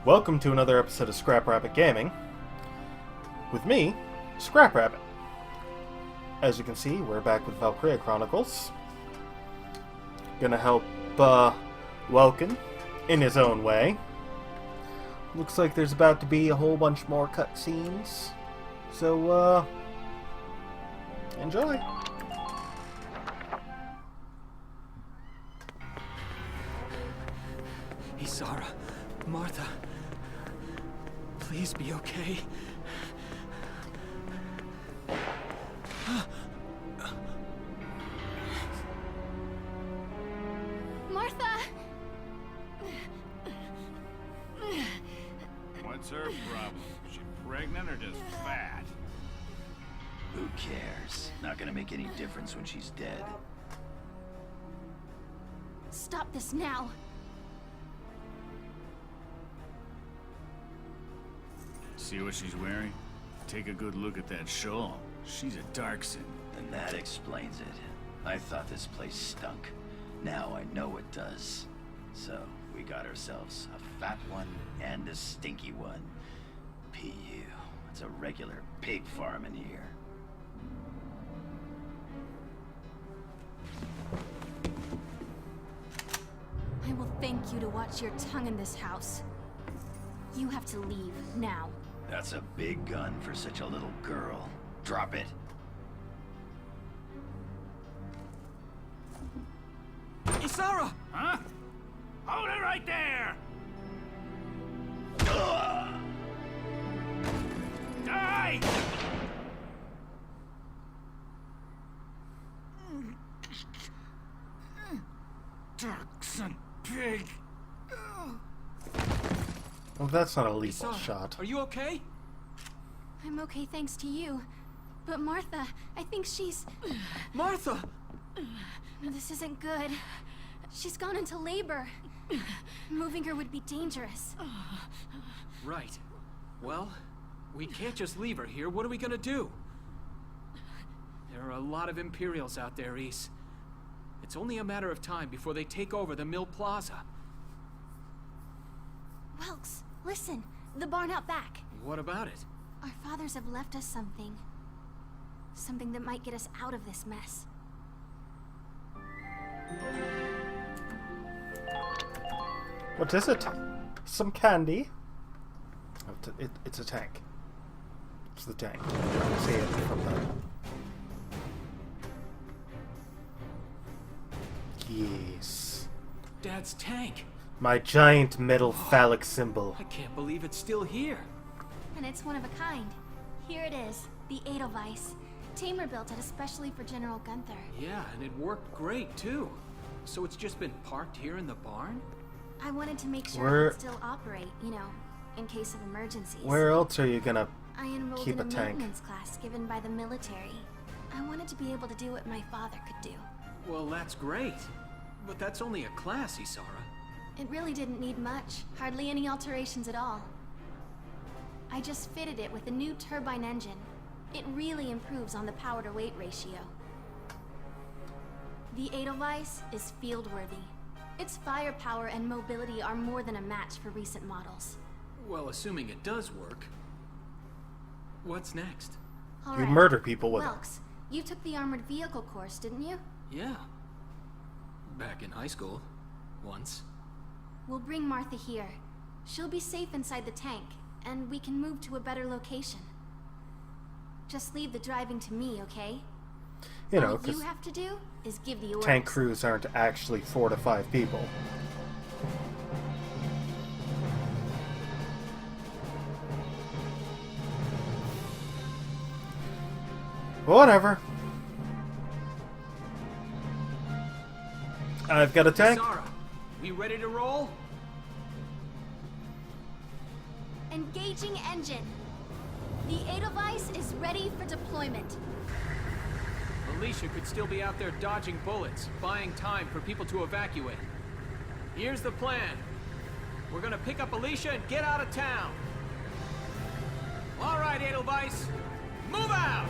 Welcome to another episode of Scrap Rabbit Gaming. With me, Scrap Rabbit. As you can see, we're back with Valkyria Chronicles. Gonna help, Welkin in his own way. Looks like there's about to be a whole bunch more cutscenes. So, enjoy. Isara, Martha, please be okay. Martha! What's her problem? She pregnant or just fat? Who cares? Not gonna make any difference when she's dead. Stop this now. See what she's wearing? Take a good look at that shawl. She's a Darkson. And that explains it. I thought this place stunk. Now I know it does. So, we got ourselves a fat one and a stinky one. PU. It's a regular pig farm in here. I will thank you to watch your tongue in this house. You have to leave now. That's a big gun for such a little girl. Drop it. Isara! Huh? Hold it right there! Die! Darkson pig! Well, that's not a lethal Isara, shot. are you okay? I'm okay thanks to you. But Martha, I think she's... Martha! This isn't good. She's gone into labor. Moving her would be dangerous. Right. Well, we can't just leave her here. What are we gonna do? There are a lot of Imperials out there, Ys. It's only a matter of time before they take over the Mill Plaza. Welks, listen. The barn out back. What about it? Our fathers have left us something. Something that might get us out of this mess. What is it? Some candy? Oh, it's a tank. It's the tank. I can see it from there. Yes. Dad's tank. My giant metal phallic symbol. I can't believe it's still here. And it's one of a kind. Here it is, the Edelweiss. Tamer built it especially for General Gunther. Yeah, and it worked great, too. So it's just been parked here in the barn? I wanted to make sure Where- it could still operate, you know, in case of emergencies. Where else are you gonna I enrolled keep in a a tank? maintenance class given by the military. I wanted to be able to do what my father could do. Well, that's great. But that's only a class, Isara. It really didn't need much, hardly any alterations at all. I just fitted it with a new turbine engine. It really improves on the power-to-weight ratio. The Edelweiss is field-worthy. Its firepower and mobility are more than a match for recent models. Well, assuming it does work. What's next? You Alright. murder people with it. Welks, you took the armored vehicle course, didn't you? Yeah. Back in high school. Once. We'll bring Martha here. She'll be safe inside the tank, and we can move to a better location. Just leave the driving to me, okay? You know, All you because have to do is give the orders. tank crews aren't actually 4 to 5 people. Whatever. I've got a tank. Isara, we ready to roll? Engaging engine. The Edelweiss is ready for deployment. Alicia could still be out there dodging bullets, buying time for people to evacuate. Here's the plan. We're gonna pick up Alicia and get out of town. All right, Edelweiss, move out!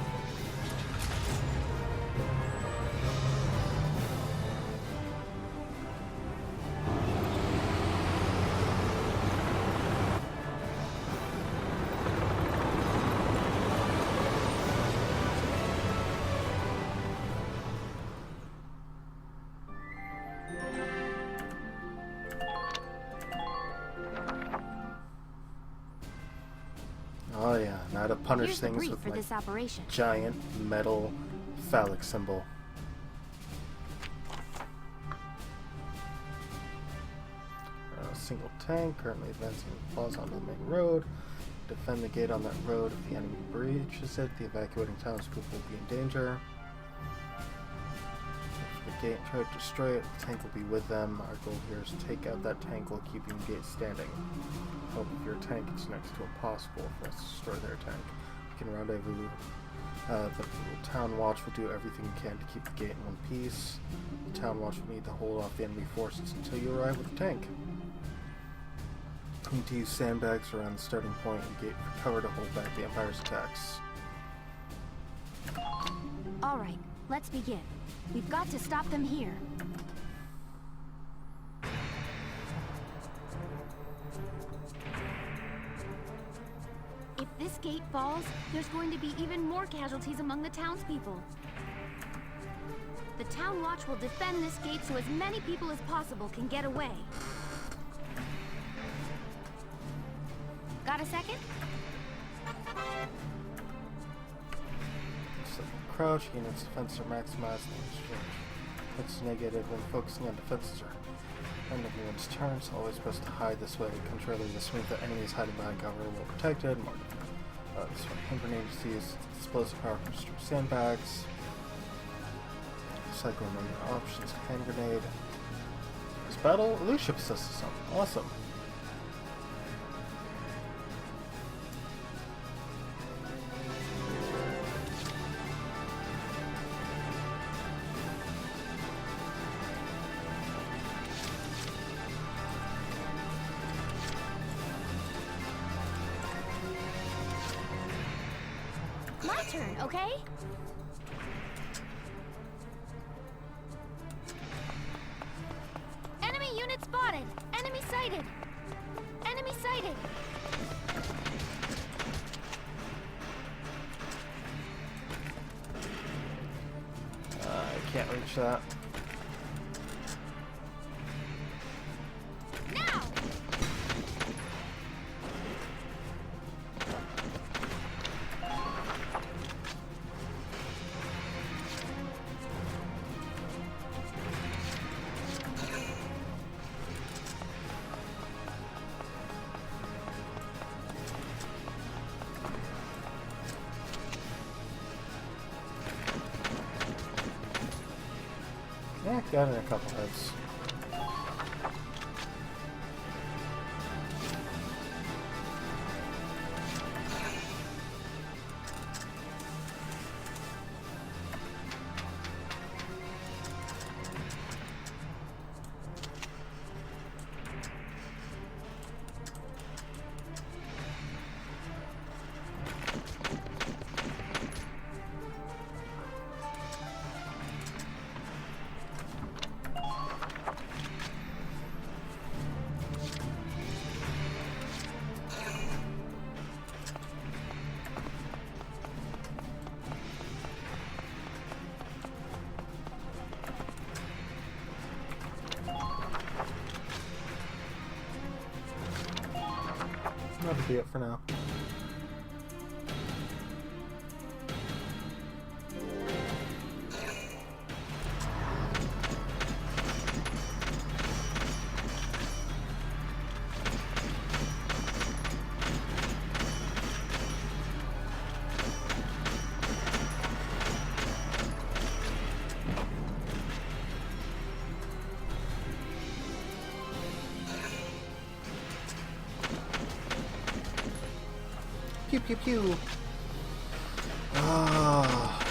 Now how to punish Here's the things brief with for my this operation. giant metal phallic symbol. Single tank currently advancing the plaza onto the main road. Defend the gate on that road. If the enemy breaches it, the evacuating townspeople will be in danger. If the gate try to destroy it, the tank will be with them. Our goal here is to take out that tank while keeping the gate standing. Hope if your tank is next to impossible for us to destroy their tank. We can rendezvous. The town watch will do everything we can to keep the gate in one piece. The town watch will need to hold off the enemy forces until you arrive with the tank. We need to use sandbags around the starting point and gate for cover to hold back the Empire's attacks. Alright, let's begin. We've got to stop them here. If this gate falls, there's going to be even more casualties among the townspeople. The Town Watch will defend this gate so as many people as possible can get away. Got a second? So crouch units defense are maximized in exchange. It's negative when focusing on defenses are end of anyone's turns. Always supposed to hide this way. Contrarily, this means that enemies hiding behind cover will be protected. More this way. Hand grenades use explosive power from sandbags. Cycle remaining options. Hand grenade. This battle elite ship system. Awesome. My turn, okay? Enemy unit spotted! Enemy sighted! Enemy sighted! I can't reach that. Now! Yeah, got it in a couple hits. That'll be it for now. Pew pew pew. Ah.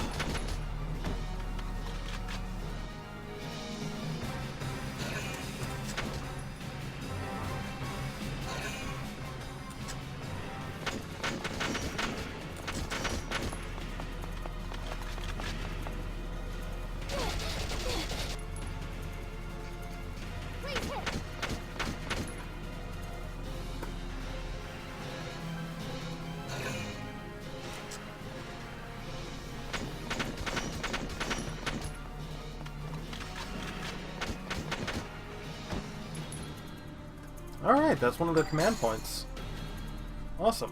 Please hit! Alright, that's one of their command points. Awesome.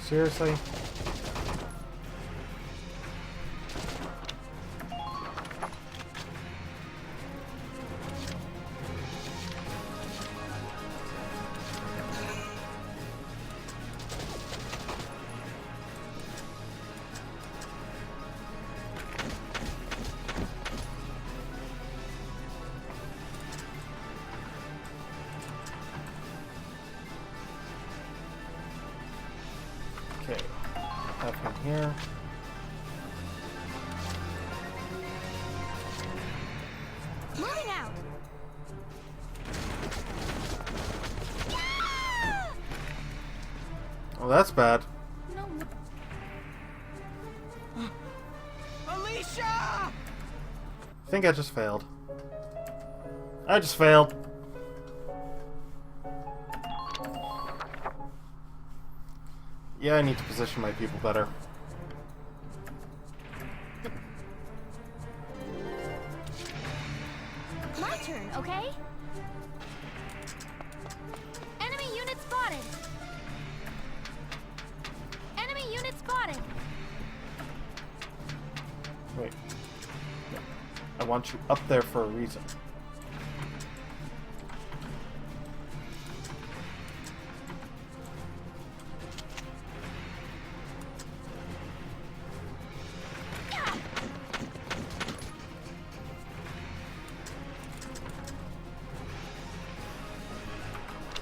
Seriously? Okay, have him here. Moving out. Oh, that's bad. No. Alicia! I think I just failed. I just failed. Yeah, I need to position my people better. My turn, okay? Enemy unit spotted. Enemy unit spotted. Wait. No. I want you up there for a reason.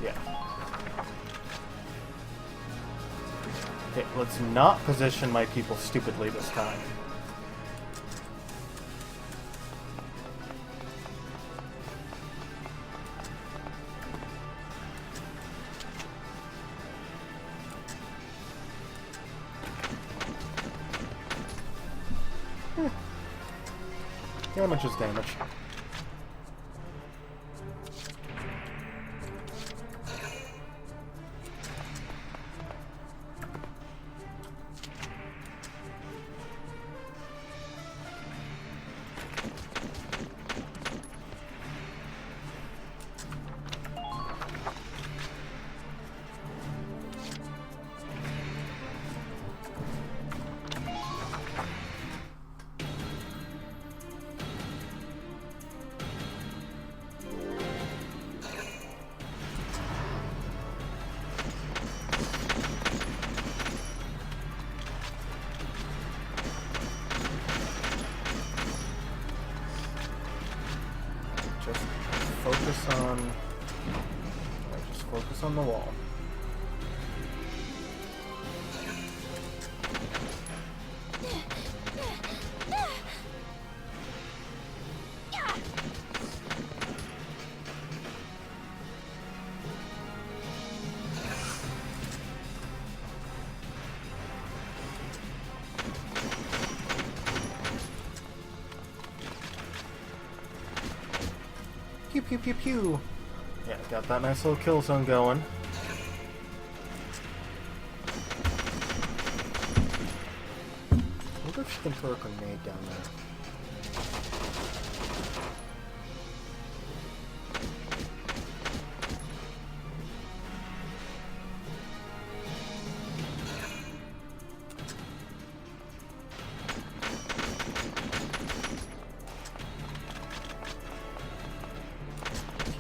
Yeah. Okay, let's not position my people stupidly this time. Damage is damage. Just focus on the wall. Pew pew pew pew. Yeah, got that nice little kill zone going. I wonder if she can throw a grenade down there.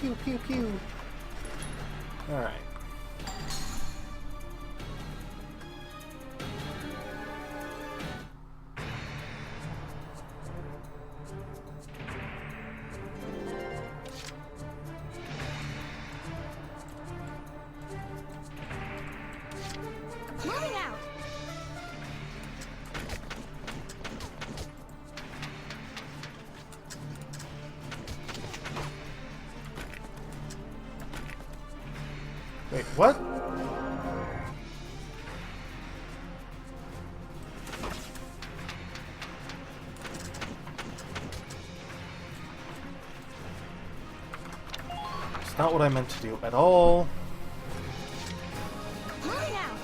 Pew pew pew. Alright. Moving out. Wait, what? not what I meant to do at all. Moving out.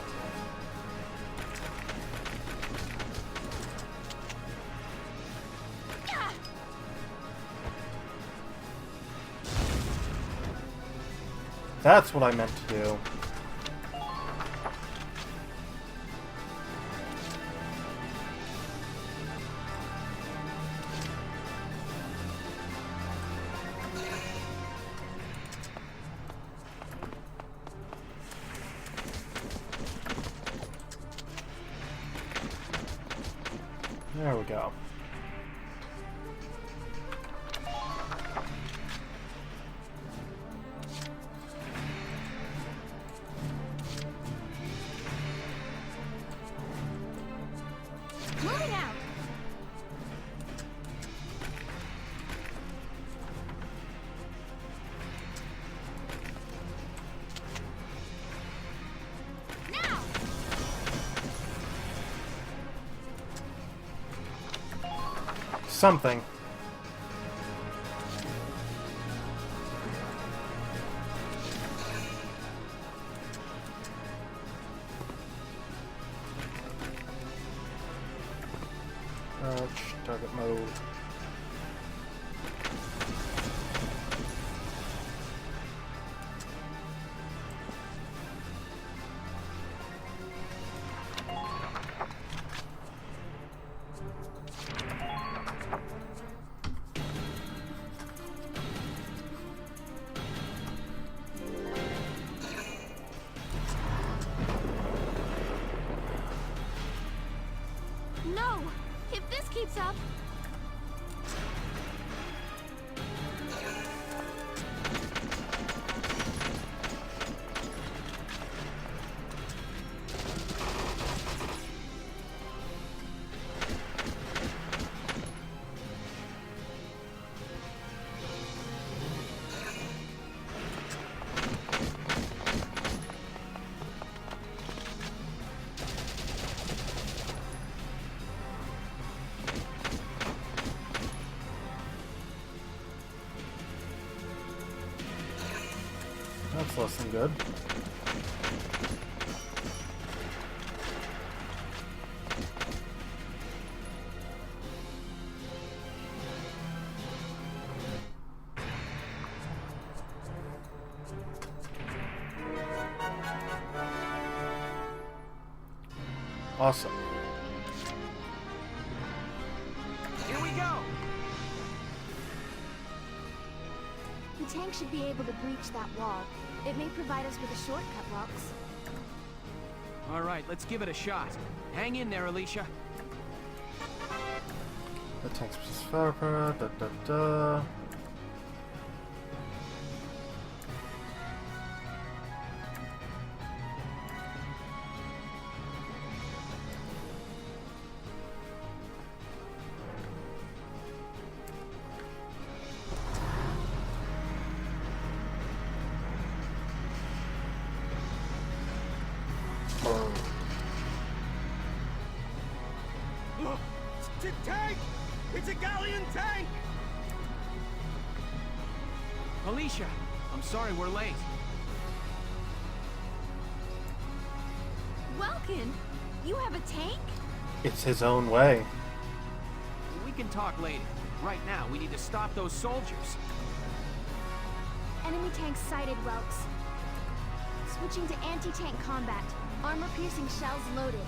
Ah! That's what I meant to do. There we go. Moving out. Now. Something. Target mode. No! If this keeps up... That's less than good. Awesome. Here we go! The tank should be able to breach that wall. It may provide us with a shortcut, Lux. All right, let's give it a shot. Hang in there, Alicia. The tank's just far, da da da. Tank! It's a galleon tank! Alicia, I'm sorry we're late. Welkin, you have a tank? It's his own way. We can talk later. Right now, we need to stop those soldiers. Enemy tank sighted, Welks. Switching to anti-tank combat. Armor-piercing shells loaded.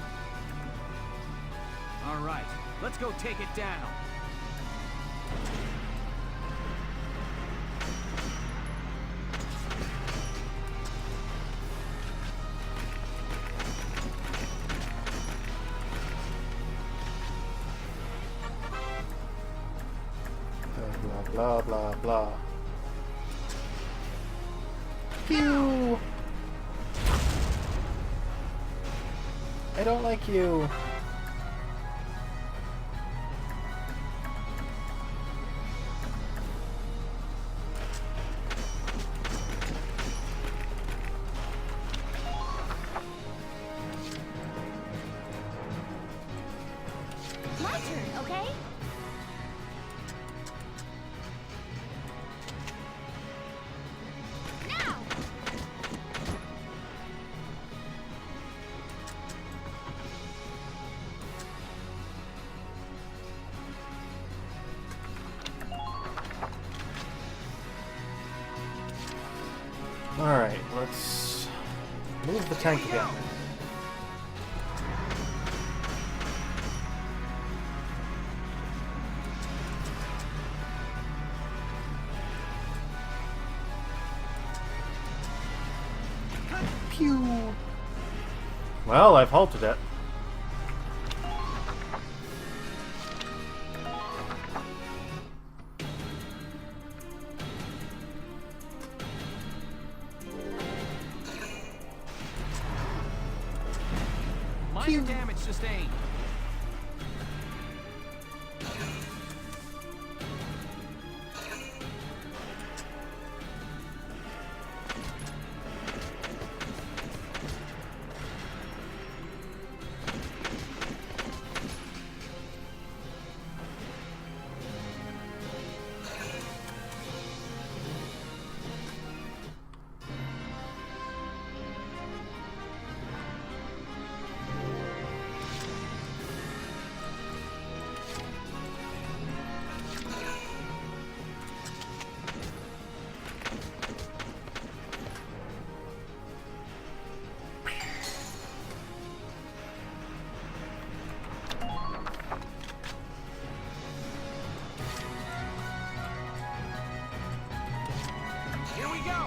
All right, let's go take it down. Blah, blah, blah, blah. Pew! I don't like you. My turn, okay? Alright, let's move the tank again. Pew! Well, I've halted it. Minor damage sustained. Here we go!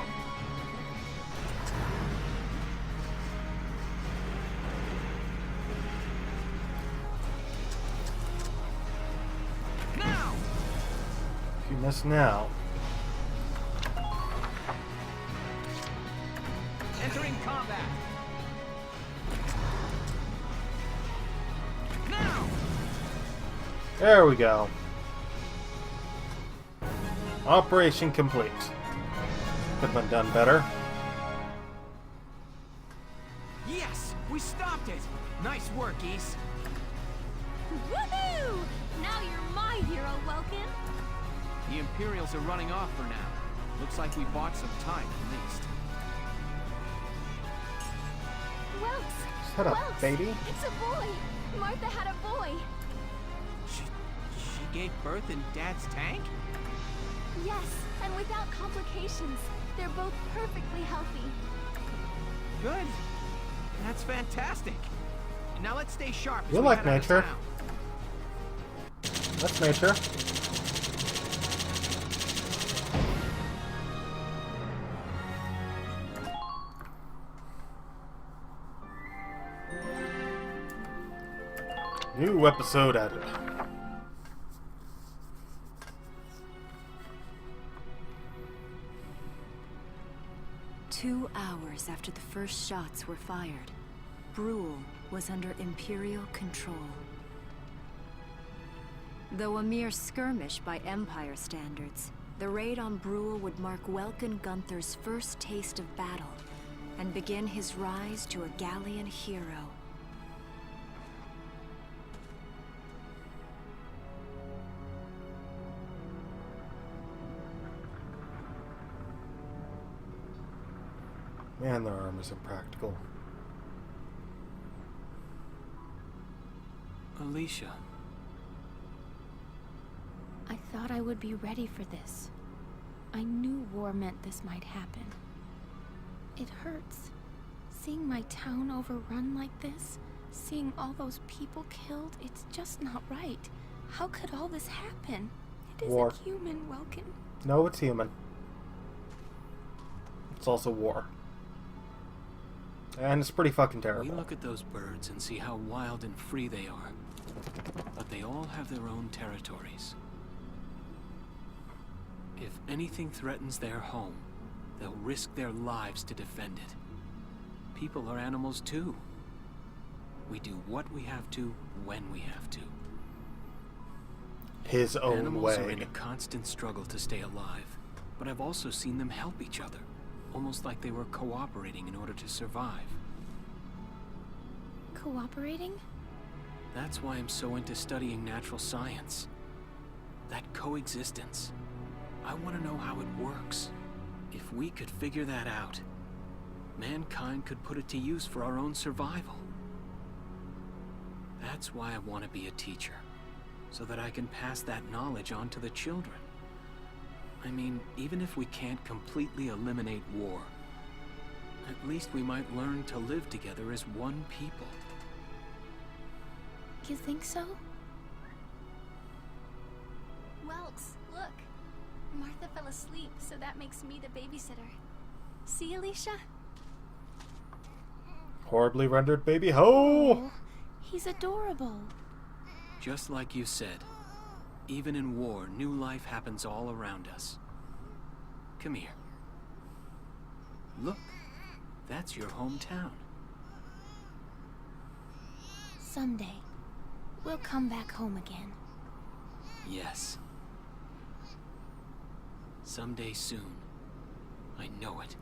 Now! You miss now. Entering combat! Now! There we go. Operation complete. Could have been done better. Yes! We stopped it! Nice work, Ys. Woohoo! Now you're my hero, Welkin. The Imperials are running off for now. Looks like we bought some time, at least. Welks! Shut up, Welks, baby. It's a boy! Martha had a boy! She gave birth in Dad's tank? Yes, and without complications. They're both perfectly healthy. Good. That's fantastic. Now let's stay sharp as You we like head out of nature. town. That's nature. New episode added. Two hours after the first shots were fired, Brule was under Imperial control. Though a mere skirmish by Empire standards, the raid on Brule would mark Welkin Gunther's first taste of battle and begin his rise to a Gallian hero. Man, their armor's impractical. Alicia. I thought I would be ready for this. I knew war meant this might happen. It hurts. Seeing my town overrun like this, seeing all those people killed, it's just not right. How could all this happen? It isn't War. human, Welkin. No, it's human. It's also war. And it's pretty fucking We terrible. look at those birds and see how wild and free they are. But they all have their own territories. If anything threatens their home, they'll risk their lives to defend it. People are animals too. We do what we have to, when we have to. His own Animals are way. in a constant struggle to stay alive, but I've also seen them help each other, almost like they were cooperating in order to survive. Cooperating? That's why I'm so into studying natural science. That coexistence. I want to know how it works. If we could figure that out, mankind could put it to use for our own survival. That's why I want to be a teacher, so that I can pass that knowledge on to the children. I mean, even if we can't completely eliminate war, At least we might learn to live together as one people. You think so? Welks, look. Martha fell asleep, so that makes me the babysitter. See, Alicia? Horribly rendered baby ho! Oh, he's adorable. Just like you said, even in war, new life happens all around us. Come here. Look, that's your hometown. Someday, we'll come back home again. Yes. Someday soon. I know it.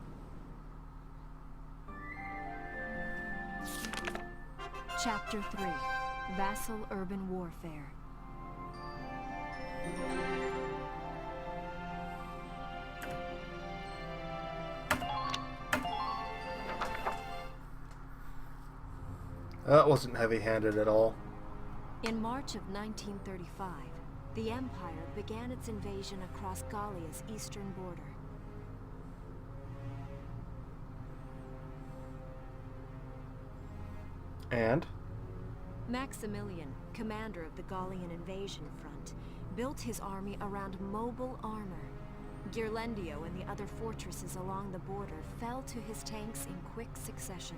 Chapter 3. Vassal Urban Warfare. That wasn't heavy-handed at all. In March of 1935, the Empire began its invasion across Gallia's eastern border. And? Maximilian, commander of the Gallian invasion front, built his army around mobile armor. Ghirlandaio and the other fortresses along the border fell to his tanks in quick succession.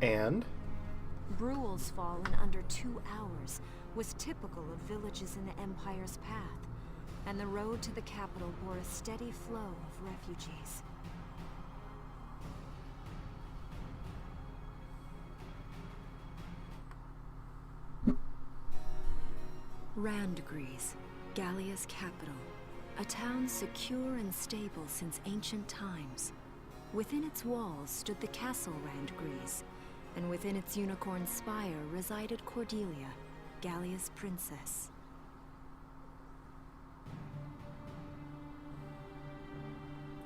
And? Bruhl's fall in under 2 hours was typical of villages in the Empire's path, and the road to the capital bore a steady flow of refugees. Randgries, Gallia's capital, a town secure and stable since ancient times. Within its walls stood the castle Randgries, and within its unicorn spire resided Cordelia, Gallia's princess.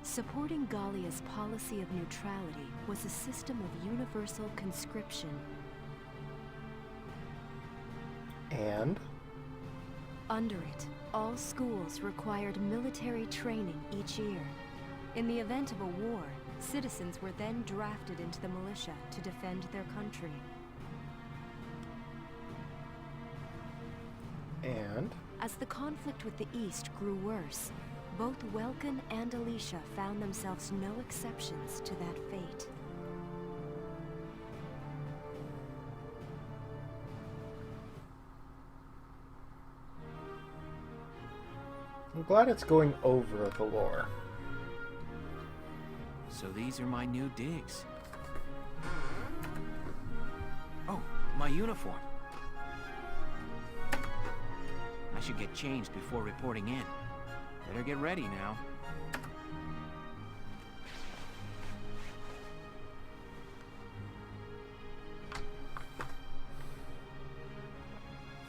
Supporting Gallia's policy of neutrality was a system of universal conscription. And? Under it, all schools required military training each year. In the event of a war, citizens were then drafted into the militia to defend their country. And? As the conflict with the East grew worse, both Welkin and Alicia found themselves no exceptions to that fate. I'm glad it's going over the lore. So these are my new digs. Oh, my uniform. I should get changed before reporting in. Better get ready now.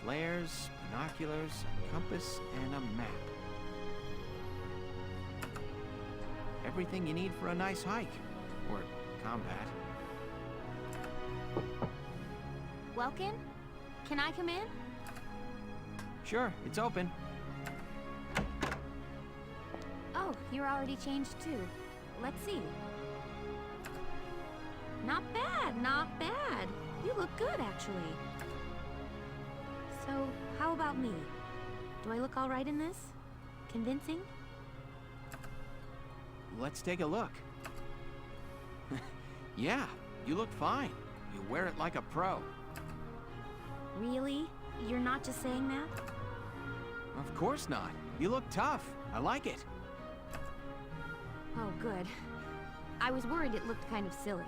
Flares, binoculars, a compass, and a map. Everything you need for a nice hike. Or combat. Welkin? Can I come in? Sure, it's open. Oh, you're already changed too. Let's see. Not bad, not bad. You look good, actually. So, how about me? Do I look all right in this? Convincing? Let's take a look. Yeah, you look fine. You wear it like a pro. Really? You're not just saying that? Of course not. You look tough. I like it. Oh, good. I was worried it looked kind of silly.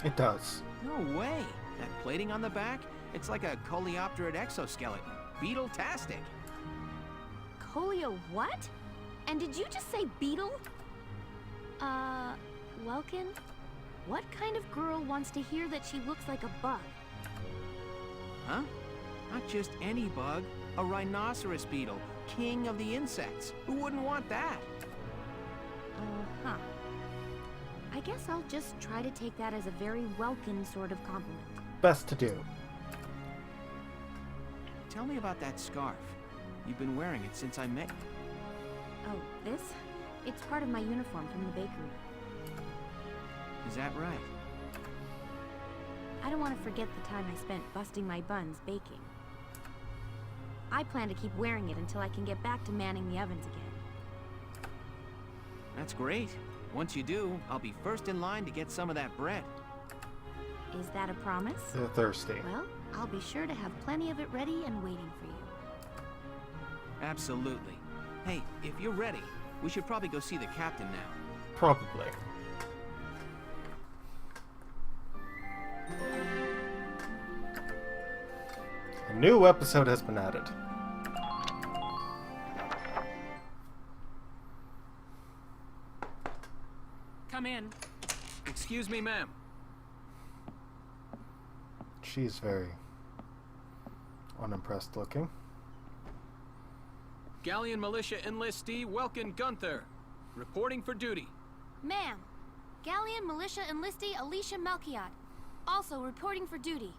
It does. No way. That plating on the back, it's like a coleopterate exoskeleton. Beetle-tastic. Colio what? And did you just say beetle? Welkin? What kind of girl wants to hear that she looks like a bug? Huh? Not just any bug. A rhinoceros beetle. King of the insects. Who wouldn't want that? Huh. I guess I'll just try to take that as a very Welkin sort of compliment. Best to do. Tell me about that scarf. You've been wearing it since I met you. Oh, this? It's part of my uniform from the bakery. Is that right? I don't want to forget the time I spent busting my buns baking. I plan to keep wearing it until I can get back to manning the ovens again. That's great. Once you do, I'll be first in line to get some of that bread. Is that a promise? They're thirsty. Well, I'll be sure to have plenty of it ready and waiting for you. Absolutely. Hey, if you're ready, we should probably go see the captain now. Probably. A new episode has been added. Come in. Excuse me, ma'am. She's very unimpressed looking. Galleon Militia Enlistee Welkin Gunther, reporting for duty. Ma'am, Galleon Militia Enlistee Alicia MacLeod, also reporting for duty.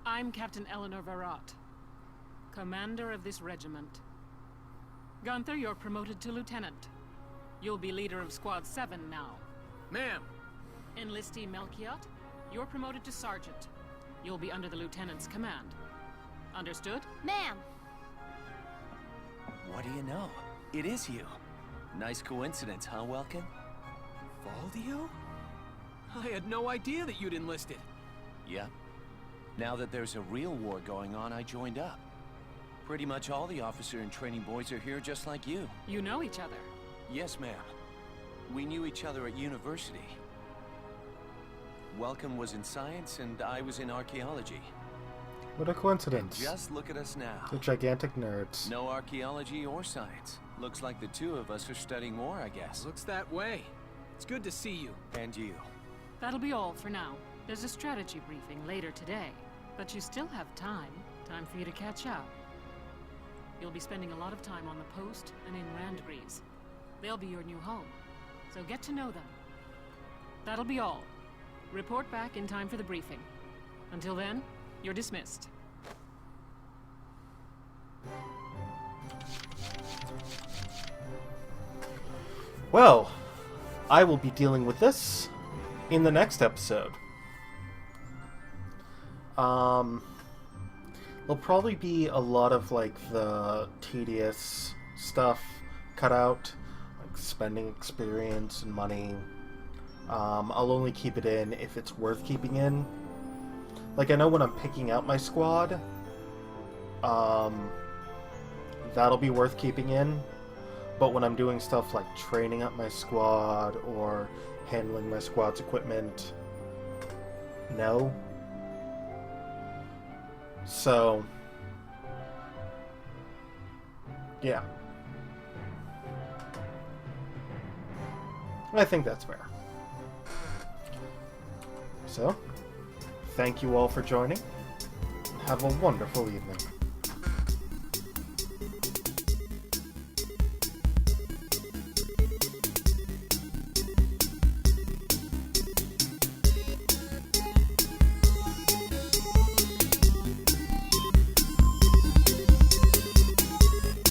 I'm Captain Eleanor Varrot, commander of this regiment. Gunther, you're promoted to lieutenant. You'll be leader of Squad 7 now. Ma'am! Enlistee MacLeod, you're promoted to sergeant. You'll be under the lieutenant's command. Understood? Ma'am! What do you know? It is you. Nice coincidence, huh, Welkin? Valdio? I had no idea that you'd enlisted. Yep. Now that there's a real war going on, I joined up. Pretty much all the officer and training boys are here just like you. You know each other? Yes, ma'am. We knew each other at university. Welcome was in science, and I was in archaeology. What a coincidence. And just look at us now. The gigantic nerds. No archaeology or science. Looks like the two of us are studying more, I guess. Looks that way. It's good to see you. And you. That'll be all for now. There's a strategy briefing later today, but you still have time. Time for you to catch up. You'll be spending a lot of time on the post and in Randgreaves. They'll be your new home, so get to know them. That'll be all. Report back in time for the briefing. Until then, you're dismissed. Well, I will be dealing with this in the next episode. There'll probably be a lot of, like, the tedious stuff cut out, like spending experience and money. I'll only keep it in if it's worth keeping in. Like, I know when I'm picking out my squad, that'll be worth keeping in. But when I'm doing stuff like training up my squad or handling my squad's equipment, no. So, yeah. I think that's fair. So, thank you all for joining. Have a wonderful evening.